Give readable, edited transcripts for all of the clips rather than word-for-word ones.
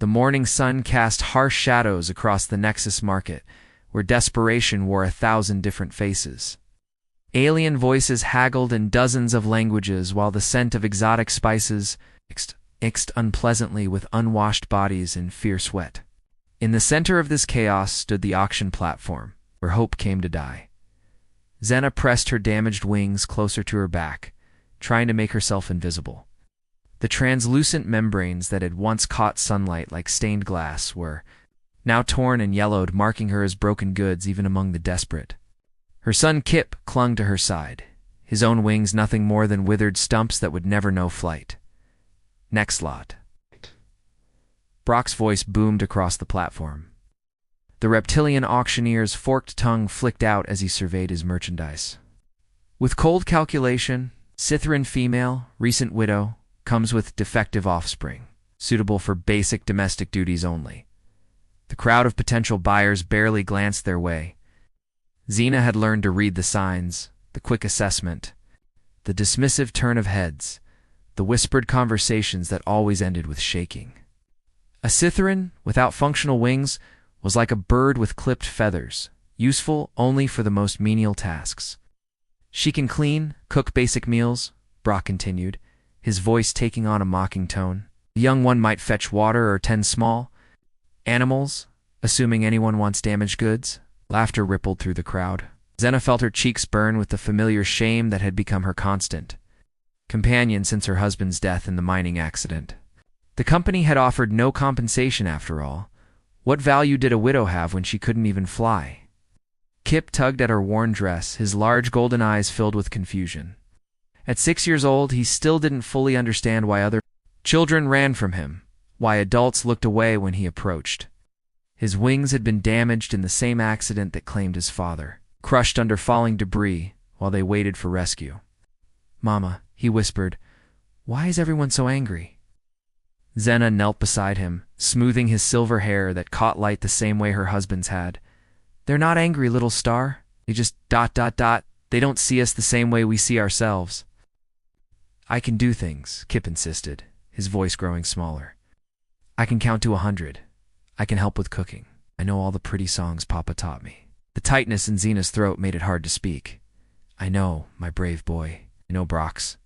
The morning sun cast harsh shadows across the Nexus market, where desperation wore 1,000 different faces. Alien voices haggled in dozens of languages while the scent of exotic spices mixed unpleasantly with unwashed bodies in fierce wet. In the center of this chaos stood the auction platform, where hope came to die. Xena pressed her damaged wings closer to her back, trying to make herself invisible. The translucent membranes that had once caught sunlight like stained glass were now torn and yellowed, marking her as broken goods even among the desperate. Her son Kip clung to her side, his own wings nothing more than withered stumps that would never know flight. Next lot. Brock's voice boomed across the platform. The reptilian auctioneer's forked tongue flicked out as he surveyed his merchandise. With cold calculation, Scytheran female, recent widow, comes with defective offspring, suitable for basic domestic duties only. The crowd of potential buyers barely glanced their way. Xena had learned to read the signs, the quick assessment, the dismissive turn of heads, the whispered conversations that always ended with shaking. A Scytheran, without functional wings, was like a bird with clipped feathers, useful only for the most menial tasks. She can clean, cook basic meals, Brock continued, his voice taking on a mocking tone. The young one might fetch water or tend small animals, assuming anyone wants damaged goods. Laughter rippled through the crowd. Xena felt her cheeks burn with the familiar shame that had become her constant companion since her husband's death in the mining accident. The company had offered no compensation after all. What value did a widow have when she couldn't even fly? Kip tugged at her worn dress, his large golden eyes filled with confusion. At 6 years old, he still didn't fully understand why other children ran from him, why adults looked away when he approached. His wings had been damaged in the same accident that claimed his father, crushed under falling debris while they waited for rescue. "Mama," he whispered, "why is everyone so angry?" Xena knelt beside him, smoothing his silver hair that caught light the same way her husband's had. "They're not angry, little star. They just ... They don't see us the same way we see ourselves." "I can do things," Kip insisted, his voice growing smaller. "I can count to 100. I can help with cooking. I know all the pretty songs Papa taught me." The tightness in Xena's throat made it hard to speak. "I know, my brave boy. I know." Brock's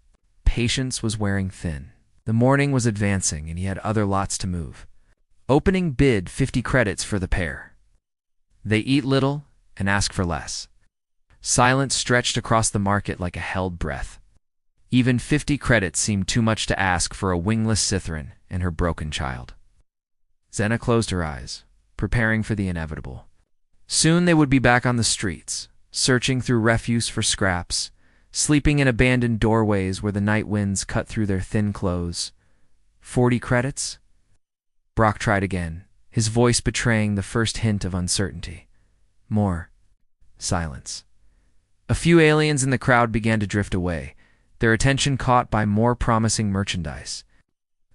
patience was wearing thin. The morning was advancing, and he had other lots to move. Opening bid 50 credits for the pair. They eat little and ask for less. Silence stretched across the market like a held breath. Even 50 credits seemed too much to ask for a wingless Scytheran and her broken child. Xena closed her eyes, preparing for the inevitable. Soon they would be back on the streets, searching through refuse for scraps, sleeping in abandoned doorways where the night winds cut through their thin clothes. 40 credits? Brock tried again, his voice betraying the first hint of uncertainty. More. Silence. A few aliens in the crowd began to drift away, their attention caught by more promising merchandise.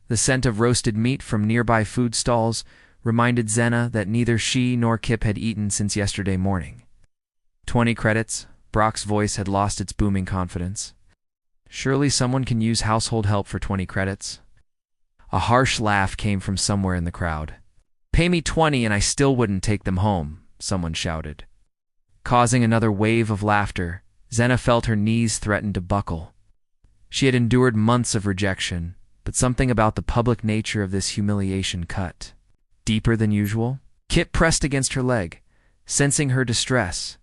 The scent of roasted meat from nearby food stalls reminded Xena that neither she nor Kip had eaten since yesterday morning. 20 credits. Brock's voice had lost its booming confidence. Surely someone can use household help for 20 credits. A harsh laugh came from somewhere in the crowd. "Pay me 20 and I still wouldn't take them home," someone shouted. Causing another wave of laughter, Xena felt her knees threaten to buckle. She had endured months of rejection, but something about the public nature of this humiliation cut deeper than usual. Kip pressed against her leg, sensing her distress,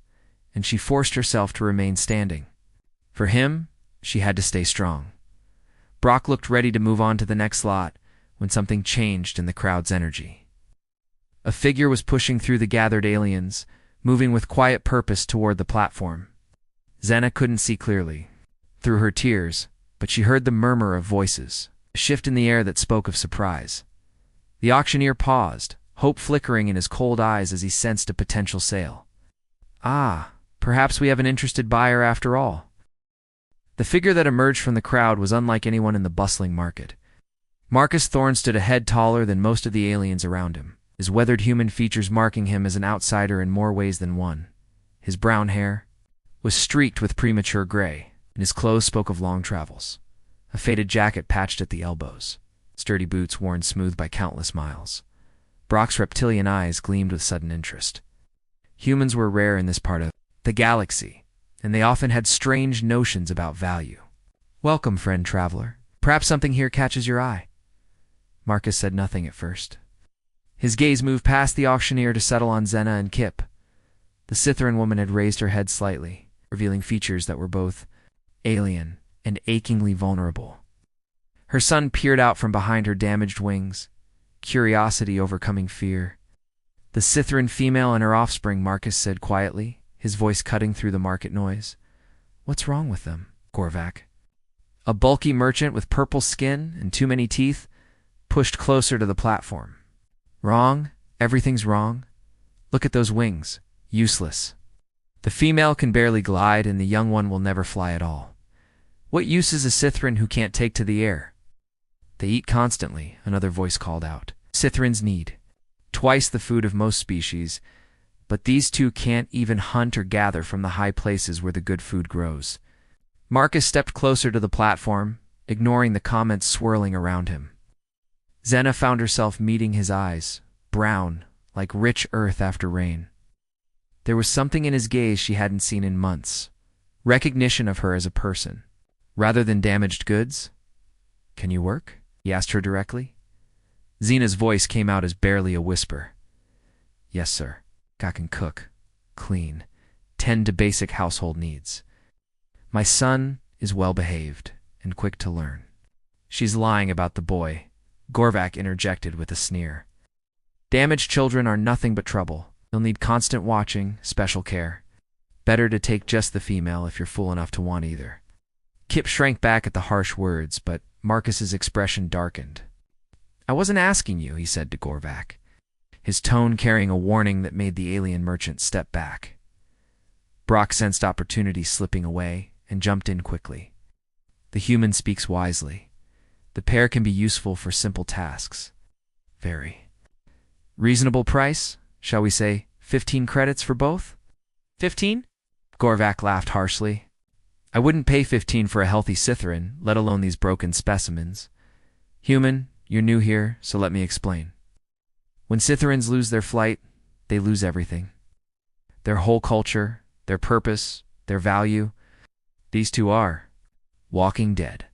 and she forced herself to remain standing. For him, she had to stay strong. Brock looked ready to move on to the next lot when something changed in the crowd's energy. A figure was pushing through the gathered aliens, moving with quiet purpose toward the platform. Xena couldn't see clearly through her tears, but she heard the murmur of voices, a shift in the air that spoke of surprise. The auctioneer paused, hope flickering in his cold eyes as he sensed a potential sale. "Ah, perhaps we have an interested buyer after all." The figure that emerged from the crowd was unlike anyone in the bustling market. Marcus Thorne stood a head taller than most of the aliens around him, his weathered human features marking him as an outsider in more ways than one. His brown hair was streaked with premature gray, and his clothes spoke of long travels. A faded jacket patched at the elbows, sturdy boots worn smooth by countless miles. Brock's reptilian eyes gleamed with sudden interest. Humans were rare in this part of the galaxy, and they often had strange notions about value. "Welcome, friend traveler. Perhaps something here catches your eye." Marcus said nothing at first. His gaze moved past the auctioneer to settle on Xena and Kip. The Scytheran woman had raised her head slightly, revealing features that were both alien and achingly vulnerable. Her son peered out from behind her damaged wings, curiosity overcoming fear. "The Scytheran female and her offspring," Marcus said quietly, his voice cutting through the market noise. "What's wrong with them, Gorvac?" A bulky merchant with purple skin and too many teeth pushed closer to the platform. "Wrong? Everything's wrong. Look at those wings. Useless. The female can barely glide, and the young one will never fly at all. What use is a Scytheran who can't take to the air?" "They eat constantly," another voice called out. "Scytherans need twice the food of most species, but these two can't even hunt or gather from the high places where the good food grows." Marcus stepped closer to the platform, ignoring the comments swirling around him. Xena found herself meeting his eyes, brown, like rich earth after rain. There was something in his gaze she hadn't seen in months. Recognition of her as a person, rather than damaged goods. "Can you work?" he asked her directly. Xena's voice came out as barely a whisper. "Yes, sir. I can cook, clean, tend to basic household needs. My son is well-behaved and quick to learn." "She's lying about the boy," Gorvac interjected with a sneer. "Damaged children are nothing but trouble. They'll need constant watching, special care. Better to take just the female if you're fool enough to want either." Kip shrank back at the harsh words, but Marcus's expression darkened. "I wasn't asking you," he said to Gorvac, his tone carrying a warning that made the alien merchant step back. Brock sensed opportunity slipping away and jumped in quickly. "The human speaks wisely. The pair can be useful for simple tasks." "Very. Reasonable price? Shall we say 15 credits for both?" "15?" Gorvac laughed harshly. "I wouldn't pay 15 for a healthy Scytheran, let alone these broken specimens. Human, you're new here, so let me explain. When Scytherans lose their flight, they lose everything. Their whole culture, their purpose, their value. These two are walking dead."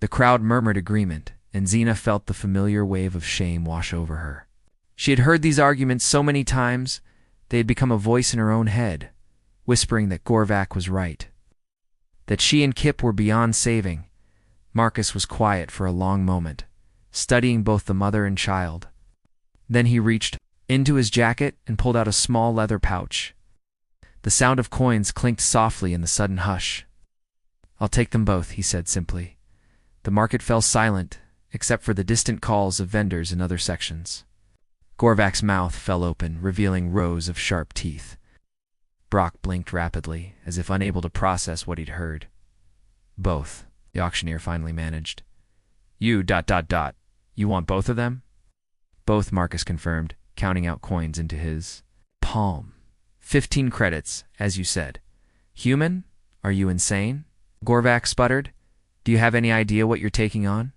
The crowd murmured agreement, and Xena felt the familiar wave of shame wash over her. She had heard these arguments so many times, they had become a voice in her own head, whispering that Gorvac was right. That she and Kip were beyond saving. Marcus was quiet for a long moment, studying both the mother and child. Then he reached into his jacket and pulled out a small leather pouch. The sound of coins clinked softly in the sudden hush. "I'll take them both," he said simply. The market fell silent, except for the distant calls of vendors in other sections. Gorvac's mouth fell open, revealing rows of sharp teeth. Brock blinked rapidly, as if unable to process what he'd heard. "Both," the auctioneer finally managed. You want both of them?" "Both," Marcus confirmed, counting out coins into his palm. 15 credits, as you said." "Human? Are you insane?" Gorvac sputtered. "Do you have any idea what you're taking on?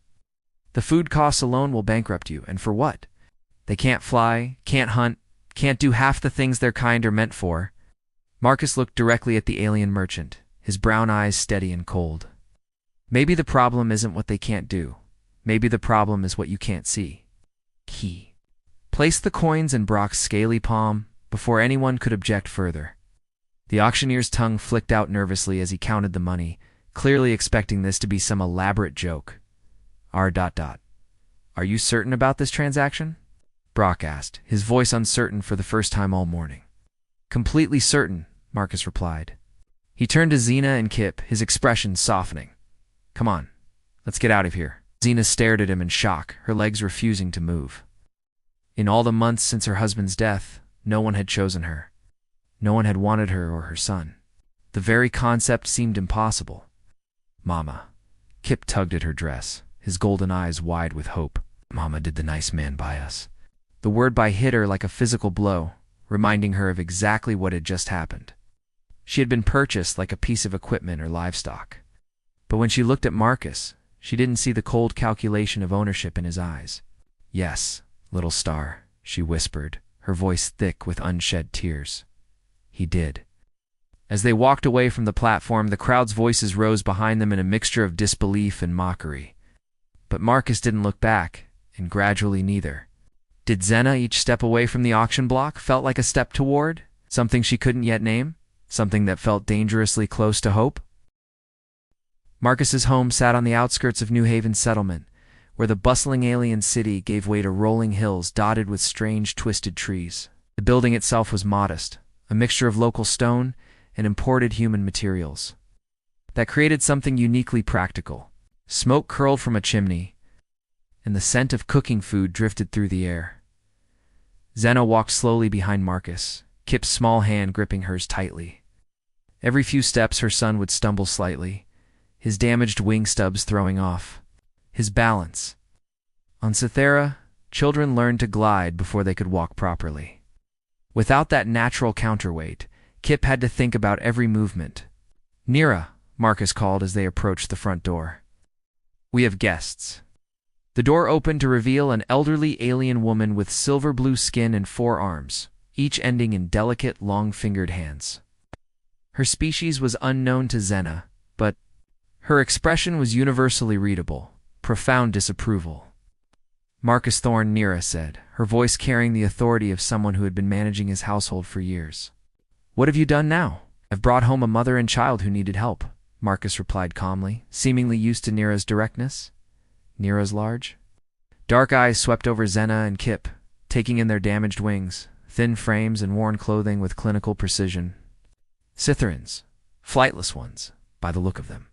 The food costs alone will bankrupt you, and for what? They can't fly, can't hunt, can't do half the things their kind are meant for." Marcus looked directly at the alien merchant, his brown eyes steady and cold. "Maybe the problem isn't what they can't do. Maybe the problem is what you can't see." He placed the coins in Brock's scaly palm before anyone could object further. The auctioneer's tongue flicked out nervously as he counted the money, clearly expecting this to be some elaborate joke. "Are you certain about this transaction?" Brock asked, his voice uncertain for the first time all morning. "Completely certain," Marcus replied. He turned to Xena and Kip, his expression softening. "Come on, let's get out of here." Xena stared at him in shock, her legs refusing to move. In all the months since her husband's death, no one had chosen her. No one had wanted her or her son. The very concept seemed impossible. "Mama." Kip tugged at her dress, his golden eyes wide with hope. "Mama did the nice man by us." The word "by" hit her like a physical blow, reminding her of exactly what had just happened. She had been purchased like a piece of equipment or livestock. But when she looked at Marcus, she didn't see the cold calculation of ownership in his eyes. "Yes, little star, she whispered, her voice thick with unshed tears. He did. As they walked away from the platform, the crowd's voices rose behind them in a mixture of disbelief and mockery. But Marcus didn't look back, and gradually neither. Did Xena, each step away from the auction block, felt like a step toward something she couldn't yet name? Something that felt dangerously close to hope? Marcus's home sat on the outskirts of New Haven settlement, where the bustling alien city gave way to rolling hills dotted with strange, twisted trees. The building itself was modest, a mixture of local stone and imported human materials. That created something uniquely practical. Smoke curled from a chimney, and the scent of cooking food drifted through the air. Xena walked slowly behind Marcus, Kip's small hand gripping hers tightly. Every few steps her son would stumble slightly, his damaged wing stubs throwing off his balance. On Cythera, children learned to glide before they could walk properly. Without that natural counterweight, Kip had to think about every movement. "Nira," Marcus called as they approached the front door. "We have guests." The door opened to reveal an elderly alien woman with silver-blue skin and 4 arms, each ending in delicate, long-fingered hands. Her species was unknown to Xena, but her expression was universally readable, profound disapproval. "Marcus Thorne," Nira said, her voice carrying the authority of someone who had been managing his household for years. "What have you done now?" "I've brought home a mother and child who needed help," Marcus replied calmly, seemingly used to Nira's directness. Nira's large, dark eyes swept over Xena and Kip, taking in their damaged wings, thin frames, and worn clothing with clinical precision. "Cytherans, flightless ones, by the look of them."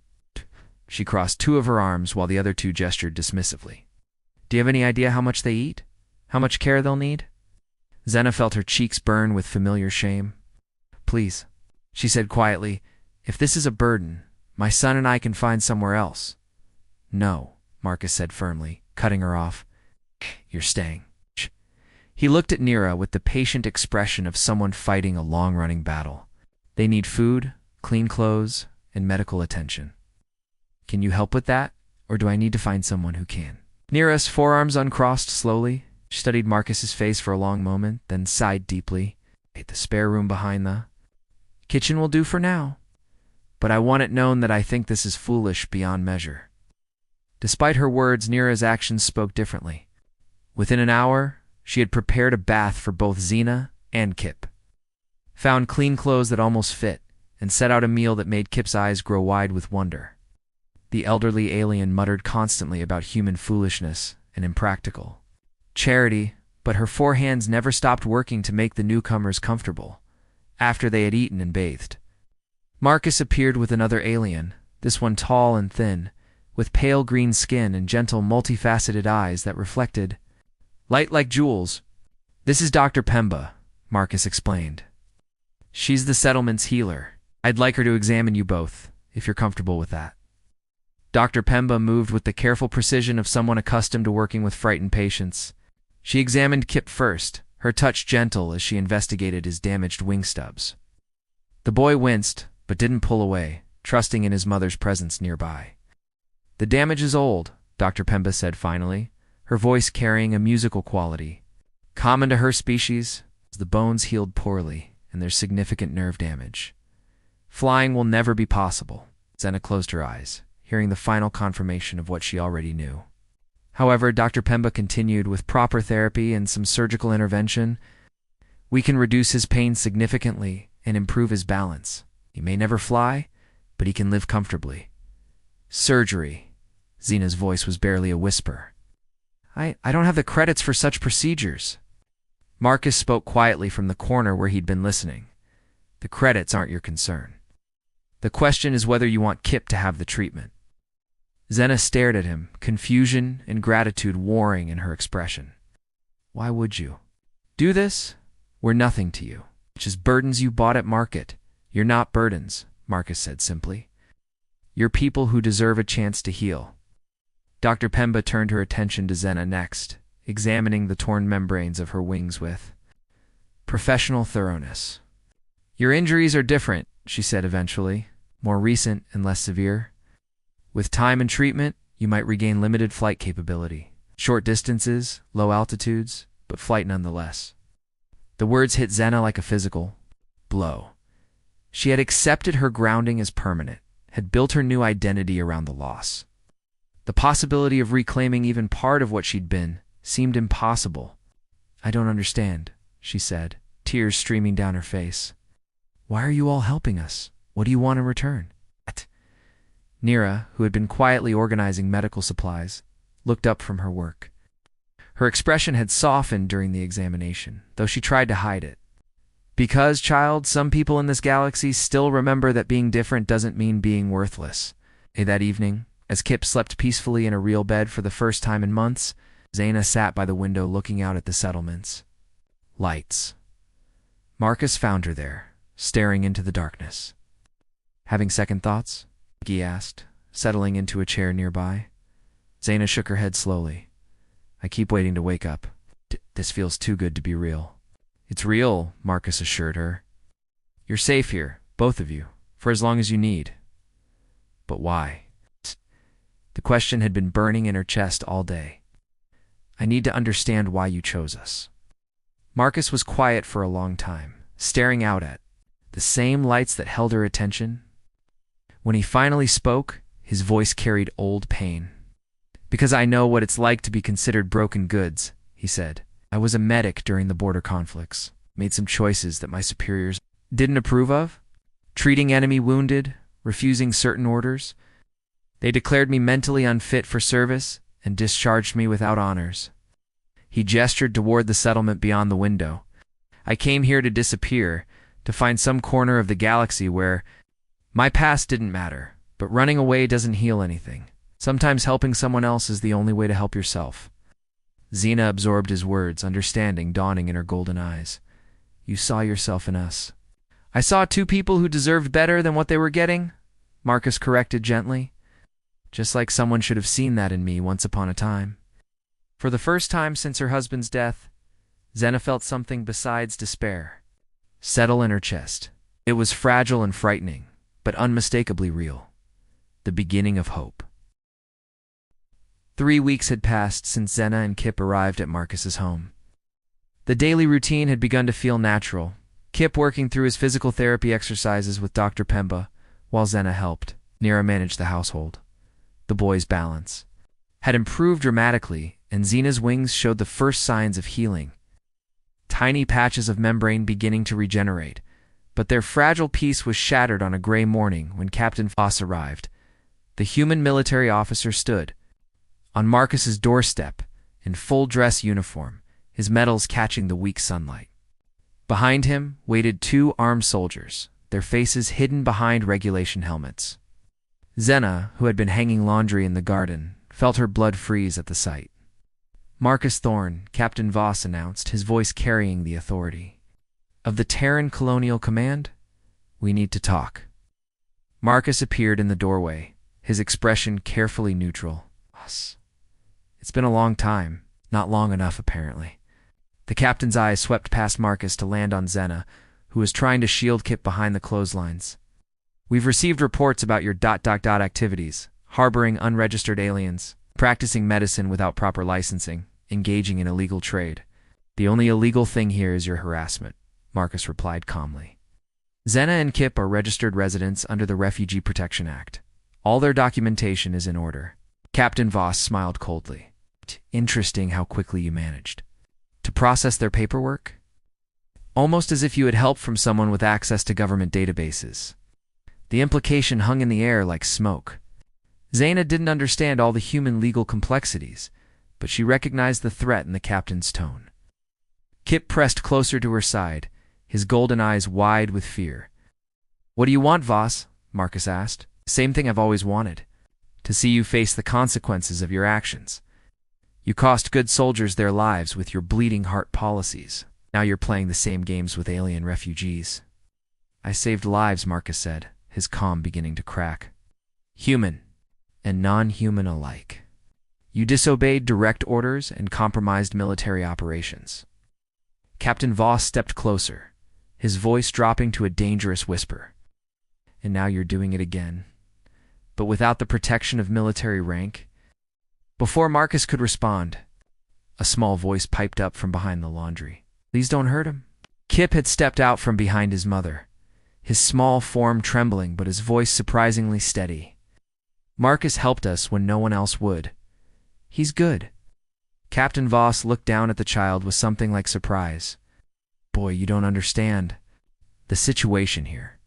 She crossed 2 of her arms while the other 2 gestured dismissively. "Do you have any idea how much they eat? How much care they'll need?" Xena felt her cheeks burn with familiar shame. "Please," she said quietly, "if this is a burden, my son and I can find somewhere else." "No," Marcus said firmly, cutting her off. "You're staying." He looked at Nira with the patient expression of someone fighting a long-running battle. "They need food, clean clothes, and medical attention. Can you help with that, or do I need to find someone who can?" Nira's forearms uncrossed slowly. She studied Marcus's face for a long moment, then sighed deeply. "The spare room behind the kitchen will do for now, but I want it known that I think this is foolish beyond measure." Despite her words, Nira's actions spoke differently. Within an hour, she had prepared a bath for both Xena and Kip, found clean clothes that almost fit, and set out a meal that made Kip's eyes grow wide with wonder. The elderly alien muttered constantly about human foolishness and impractical charity, but her 4 hands never stopped working to make the newcomers comfortable, after they had eaten and bathed. Marcus appeared with another alien, this one tall and thin, with pale green skin and gentle, multifaceted eyes that reflected light like jewels. "This is Dr. Pemba," Marcus explained. "She's the settlement's healer. I'd like her to examine you both, if you're comfortable with that." Dr. Pemba moved with the careful precision of someone accustomed to working with frightened patients. She examined Kip first, her touch gentle as she investigated his damaged wing stubs. The boy winced, but didn't pull away, trusting in his mother's presence nearby. "The damage is old," Dr. Pemba said finally, her voice carrying a musical quality. "Common to her species, the bones healed poorly, and there's significant nerve damage. Flying will never be possible." Xena closed her eyes, hearing the final confirmation of what she already knew. However, Dr. Pemba continued, "With proper therapy and some surgical intervention, we can reduce his pain significantly and improve his balance. He may never fly, but he can live comfortably." "Surgery." Xena's voice was barely a whisper. I don't have the credits for such procedures." Marcus spoke quietly from the corner where he'd been listening. "The credits aren't your concern. The question is whether you want Kip to have the treatment." Xena stared at him, confusion and gratitude warring in her expression. "Why would you do this? We're nothing to you. Just burdens you bought at market. You're not burdens," Marcus said simply. "You're people who deserve a chance to heal." Dr. Pemba turned her attention to Xena next, examining the torn membranes of her wings with professional thoroughness. "Your injuries are different," she said eventually, "more recent and less severe. With time and treatment, you might regain limited flight capability. Short distances, low altitudes, but flight nonetheless. The words hit Xena like a physical blow. She had accepted her grounding as permanent, had built her new identity around the loss. The possibility of reclaiming even part of what she'd been seemed impossible. "I don't understand," she said, tears streaming down her face. "Why are you all helping us? What do you want in return?" Nira, who had been quietly organizing medical supplies, looked up from her work. Her expression had softened during the examination, though she tried to hide it. "Because, child, some people in this galaxy still remember that being different doesn't mean being worthless." That evening, as Kip slept peacefully in a real bed for the first time in months, Xena sat by the window looking out at the settlements. Lights. Marcus found her there, staring into the darkness. "Having second thoughts?" he asked, settling into a chair nearby. Xena shook her head slowly. "I keep waiting to wake up. This feels too good to be real." "It's real," Marcus assured her. "You're safe here, both of you, for as long as you need." "But why?" The question had been burning in her chest all day. "I need to understand why you chose us." Marcus was quiet for a long time, staring out at the same lights that held her attention. When he finally spoke, his voice carried old pain. "Because I know what it's like to be considered broken goods," he said. "I was a medic during the border conflicts, made some choices that my superiors didn't approve of. Treating enemy wounded, refusing certain orders. They declared me mentally unfit for service and discharged me without honors." He gestured toward the settlement beyond the window. "I came here to disappear, to find some corner of the galaxy where my past didn't matter, but running away doesn't heal anything. Sometimes helping someone else is the only way to help yourself." Xena absorbed his words, understanding dawning in her golden eyes. "You saw yourself in us." "I saw two people who deserved better than what they were getting," Marcus corrected gently. "Just like someone should have seen that in me once upon a time." For the first time since her husband's death, Xena felt something besides despair settle in her chest. It was fragile and frightening, but unmistakably real. The beginning of hope. 3 weeks had passed since Xena and Kip arrived at Marcus's home. The daily routine had begun to feel natural, Kip working through his physical therapy exercises with Dr. Pemba, while Xena helped. Nira managed the household. The boys' balance had improved dramatically, and Xena's wings showed the first signs of healing. Tiny patches of membrane beginning to regenerate, but their fragile peace was shattered on a gray morning when Captain Voss arrived. The human military officer stood on Marcus's doorstep in full dress uniform, his medals catching the weak sunlight. Behind him waited 2 armed soldiers, their faces hidden behind regulation helmets. Xena, who had been hanging laundry in the garden, felt her blood freeze at the sight. "Marcus Thorne," Captain Voss announced, his voice carrying the authority. "Of the Terran Colonial Command? We need to talk." Marcus appeared in the doorway, his expression carefully neutral. "It's been a long time, not long enough apparently." The captain's eyes swept past Marcus to land on Xena, who was trying to shield Kip behind the clotheslines. "We've received reports about your ... activities, harboring unregistered aliens, practicing medicine without proper licensing, engaging in illegal trade. The only illegal thing here is your harassment," Marcus replied calmly. "Xena and Kip are registered residents under the Refugee Protection Act. All their documentation is in order." Captain Voss smiled coldly. "Interesting how quickly you managed to process their paperwork? Almost as if you had help from someone with access to government databases." The implication hung in the air like smoke. Xena didn't understand all the human legal complexities, but she recognized the threat in the captain's tone. Kip pressed closer to her side, his golden eyes wide with fear. "What do you want, Voss?" Marcus asked. "Same thing I've always wanted. To see you face the consequences of your actions. You cost good soldiers their lives with your bleeding heart policies. Now you're playing the same games with alien refugees." "I saved lives," Marcus said, his calm beginning to crack. "Human and non-human alike. You disobeyed direct orders and compromised military operations." Captain Voss stepped closer, his voice dropping to a dangerous whisper. "And now you're doing it again. But without the protection of military rank." Before Marcus could respond, A small voice piped up from behind the laundry. Please don't hurt him. Kip had stepped out from behind his mother, his small form trembling but his voice surprisingly steady. Marcus helped us when no one else would. He's good. Captain Voss looked down at the child with something like surprise. Boy, you don't understand the situation here.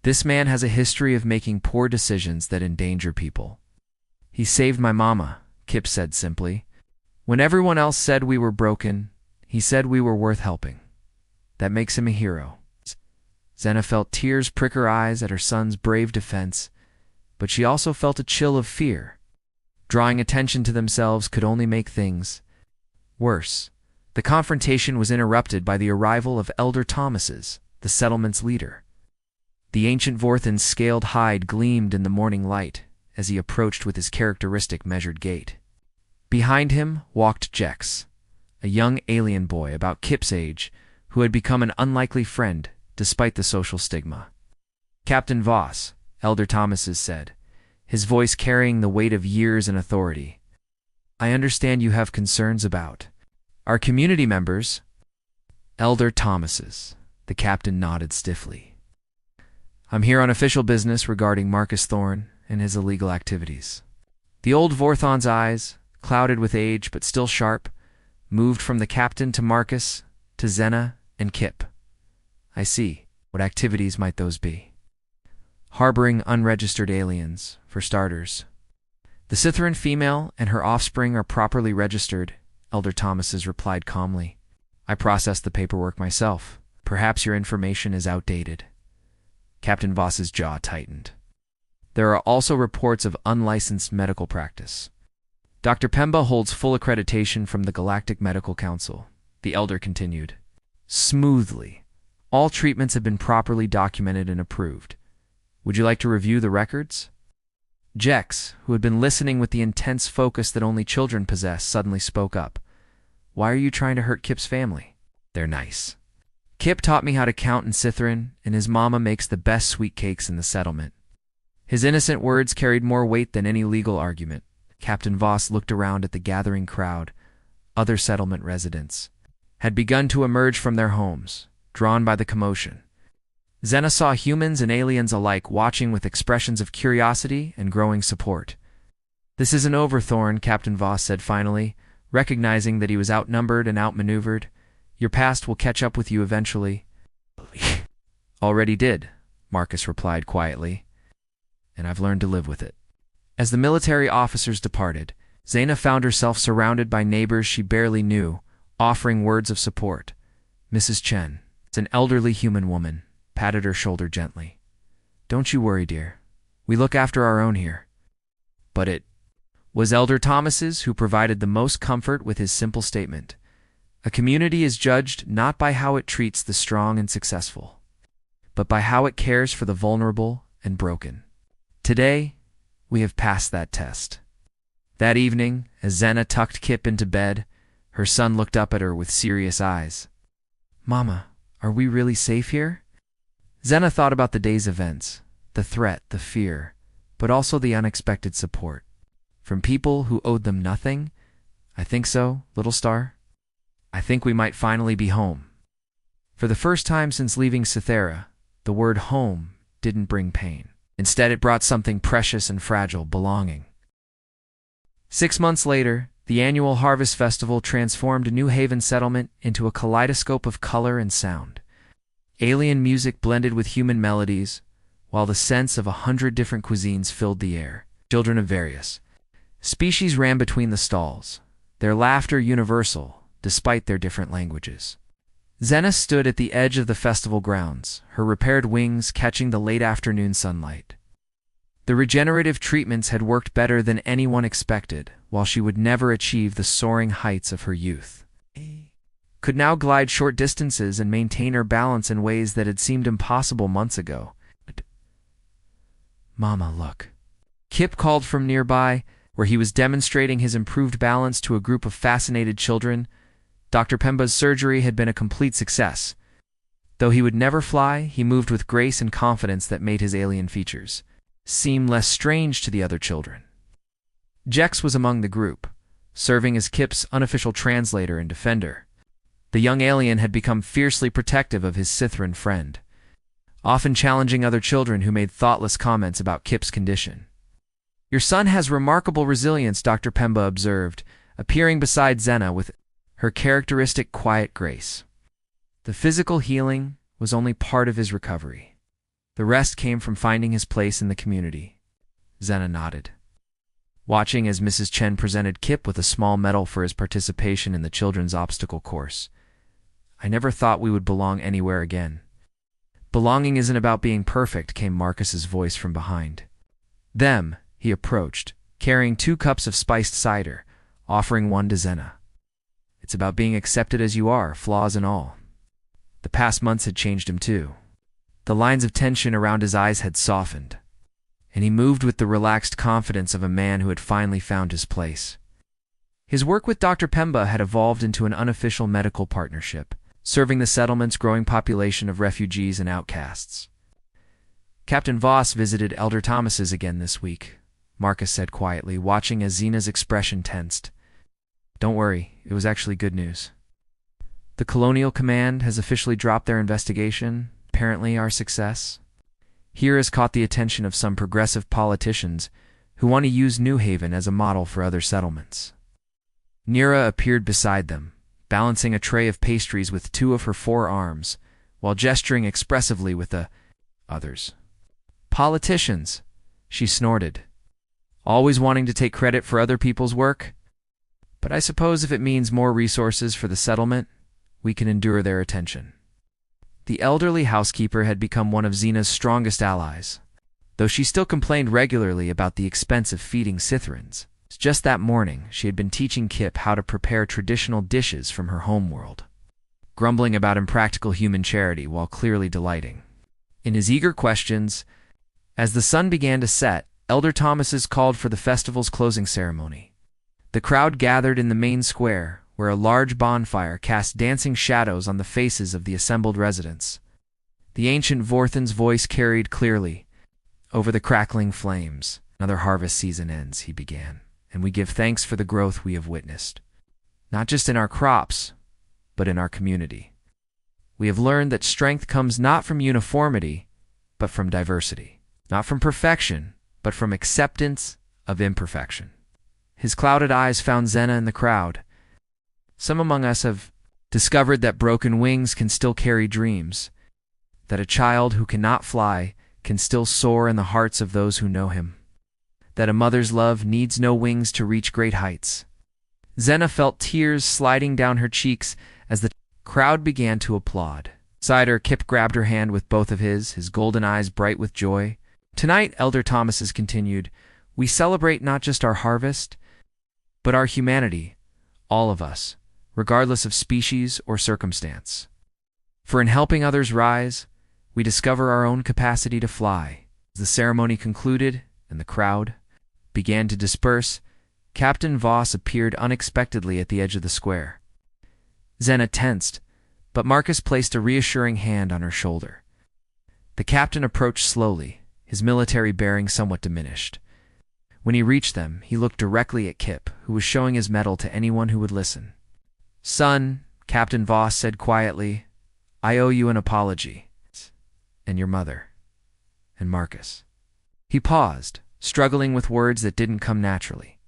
This man has a history of making poor decisions that endanger people. He saved my mama, Kip said simply. When everyone else said we were broken, he said we were worth helping. That makes him a hero. Xena felt tears prick her eyes at her son's brave defense, but she also felt a chill of fear. Drawing attention to themselves could only make things worse. The confrontation was interrupted by the arrival of Elder Thomas's, the settlement's leader. The ancient Vorthan's scaled hide gleamed in the morning light as he approached with his characteristic measured gait. Behind him walked Jex, a young alien boy about Kip's age who had become an unlikely friend despite the social stigma. Captain Voss, Elder Thomas's said, his voice carrying the weight of years and authority. I understand you have concerns about our community members. Elder Thomas's, the captain nodded stiffly. I'm here on official business regarding Marcus Thorne and his illegal activities. The old Vorthon's eyes, clouded with age but still sharp, moved from the captain to Marcus, to Xena, and Kip. I see. What activities might those be? Harboring unregistered aliens, for starters. The Scytheran female and her offspring are properly registered, Elder Thomas's replied calmly. I processed the paperwork myself. Perhaps your information is outdated. Captain Voss's jaw tightened. There are also reports of unlicensed medical practice. Dr. Pemba holds full accreditation from the Galactic Medical Council, the Elder continued. Smoothly. All treatments have been properly documented and approved. Would you like to review the records? Jex, who had been listening with the intense focus that only children possess, suddenly spoke up. Why are you trying to hurt Kip's family? They're nice. Kip taught me how to count in Scytheran, and his mama makes the best sweet cakes in the settlement. His innocent words carried more weight than any legal argument. Captain Voss looked around at the gathering crowd. Other settlement residents had begun to emerge from their homes, drawn by the commotion. Xena saw humans and aliens alike watching with expressions of curiosity and growing support. This isn't over, Thorne, Captain Voss said finally, recognizing that he was outnumbered and outmaneuvered. Your past will catch up with you eventually. Already did, Marcus replied quietly, and I've learned to live with it. As the military officers departed, Xena found herself surrounded by neighbors she barely knew, offering words of support. Mrs. Chen, it's an elderly human woman, patted her shoulder gently. Don't you worry, dear. We look after our own here. But it was Elder Thomas's who provided the most comfort with his simple statement. A community is judged not by how it treats the strong and successful, but by how it cares for the vulnerable and broken. Today, we have passed that test. That evening, as Xena tucked Kip into bed, her son looked up at her with serious eyes. Mama, are we really safe here? Xena thought about the day's events, the threat, the fear, but also the unexpected support. From people who owed them nothing? I think so, little star. I think we might finally be home. For the first time since leaving Cythera, the word home didn't bring pain. Instead, it brought something precious and fragile, belonging. 6 months later, the annual Harvest Festival transformed New Haven settlement into a kaleidoscope of color and sound. Alien music blended with human melodies, while the scents of 100 different cuisines filled the air. Children of various species ran between the stalls, their laughter universal, despite their different languages. Xena stood at the edge of the festival grounds, her repaired wings catching the late afternoon sunlight. The regenerative treatments had worked better than anyone expected, while she would never achieve the soaring heights of her youth. Could now glide short distances and maintain her balance in ways that had seemed impossible months ago. Mama, look. Kip called from nearby, where he was demonstrating his improved balance to a group of fascinated children. Dr. Pemba's surgery had been a complete success. Though he would never fly, he moved with grace and confidence that made his alien features seem less strange to the other children. Jex was among the group, serving as Kip's unofficial translator and defender. The young alien had become fiercely protective of his Sithran friend, often challenging other children who made thoughtless comments about Kip's condition. "Your son has remarkable resilience," Dr. Pemba observed, appearing beside Zena with her characteristic quiet grace. The physical healing was only part of his recovery. The rest came from finding his place in the community. Zena nodded, watching as Mrs. Chen presented Kip with a small medal for his participation in the children's obstacle course. "I never thought we would belong anywhere again." "Belonging isn't about being perfect," came Marcus's voice from behind them. He approached, carrying 2 cups of spiced cider, offering one to Zena. "It's about being accepted as you are, flaws and all." The past months had changed him too. The lines of tension around his eyes had softened, and he moved with the relaxed confidence of a man who had finally found his place. His work with Dr. Pemba had evolved into an unofficial medical partnership, serving the settlement's growing population of refugees and outcasts. "Captain Voss visited Elder Thomas's again this week," Marcus said quietly, watching as Zena's expression tensed. "Don't worry, it was actually good news. The Colonial Command has officially dropped their investigation. Apparently our success here has caught the attention of some progressive politicians who want to use New Haven as a model for other settlements." Nira appeared beside them, balancing a tray of pastries with 2 of her 4 arms, while gesturing expressively with the others. "Politicians," she snorted. "Always wanting to take credit for other people's work? But I suppose if it means more resources for the settlement, we can endure their attention." The elderly housekeeper had become one of Zena's strongest allies, though she still complained regularly about the expense of feeding Sithrans. Just that morning, she had been teaching Kip how to prepare traditional dishes from her homeworld, grumbling about impractical human charity while clearly delighting in his eager questions. As the sun began to set, Elder Thomas's called for the festival's closing ceremony. The crowd gathered in the main square, where a large bonfire cast dancing shadows on the faces of the assembled residents. The ancient Vorthan's voice carried clearly over the crackling flames. "Another harvest season ends," he began, "and we give thanks for the growth we have witnessed, not just in our crops, but in our community. We have learned that strength comes not from uniformity, but from diversity, not from perfection, but from acceptance of imperfection." His clouded eyes found Zena in the crowd. "Some among us have discovered that broken wings can still carry dreams, that a child who cannot fly can still soar in the hearts of those who know him, that a mother's love needs no wings to reach great heights." Zena felt tears sliding down her cheeks as the crowd began to applaud. Beside her, Kip grabbed her hand with both of his golden eyes bright with joy. "Tonight," Elder Thomas's continued, "we celebrate not just our harvest, but our humanity, all of us, regardless of species or circumstance. For in helping others rise, we discover our own capacity to fly." As the ceremony concluded and the crowd began to disperse, Captain Voss appeared unexpectedly at the edge of the square. Zena tensed, but Marcus placed a reassuring hand on her shoulder. The captain approached slowly, his military bearing somewhat diminished. When he reached them, he looked directly at Kip, who was showing his medal to anyone who would listen. "Son," Captain Voss said quietly, "I owe you an apology. And your mother. And Marcus." He paused, struggling with words that didn't come naturally.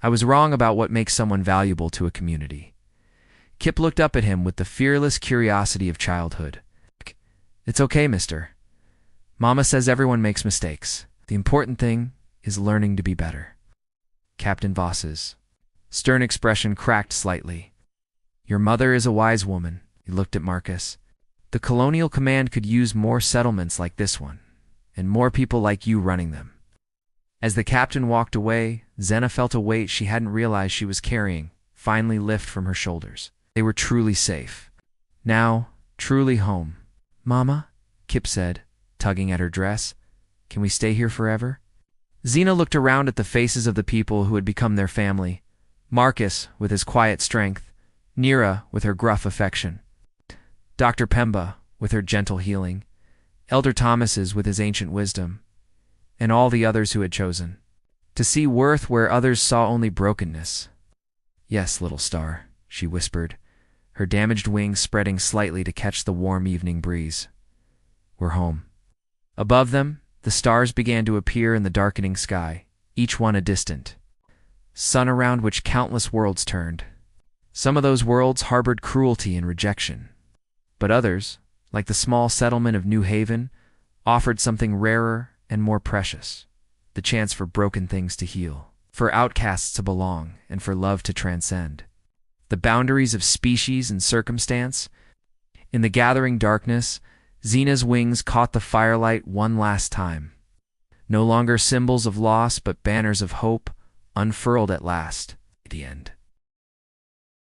"I was wrong about what makes someone valuable to a community." Kip looked up at him with the fearless curiosity of childhood. "It's okay, mister. Mama says everyone makes mistakes. The important thing is learning to be better." Captain Voss's stern expression cracked slightly. "Your mother is a wise woman." He looked at Marcus. "The Colonial Command could use more settlements like this one, and more people like you running them." As the captain walked away, Zena felt a weight she hadn't realized she was carrying finally lift from her shoulders. They were truly safe. Now, truly home. "Mama," Kip said, tugging at her dress, "can we stay here forever?" Zena looked around at the faces of the people who had become their family. Marcus, with his quiet strength. Nira, with her gruff affection. Dr. Pemba, with her gentle healing. Elder Thomas's, with his ancient wisdom. And all the others who had chosen to see worth where others saw only brokenness. "Yes, little star," she whispered, her damaged wings spreading slightly to catch the warm evening breeze. "We're home." Above them, the stars began to appear in the darkening sky, each one a distant sun around which countless worlds turned. Some of those worlds harbored cruelty and rejection, but others, like the small settlement of New Haven, offered something rarer and more precious: the chance for broken things to heal, for outcasts to belong, and for love to transcend the boundaries of species and circumstance. In the gathering darkness, Xena's wings caught the firelight one last time. No longer symbols of loss, but banners of hope, unfurled at last. The end.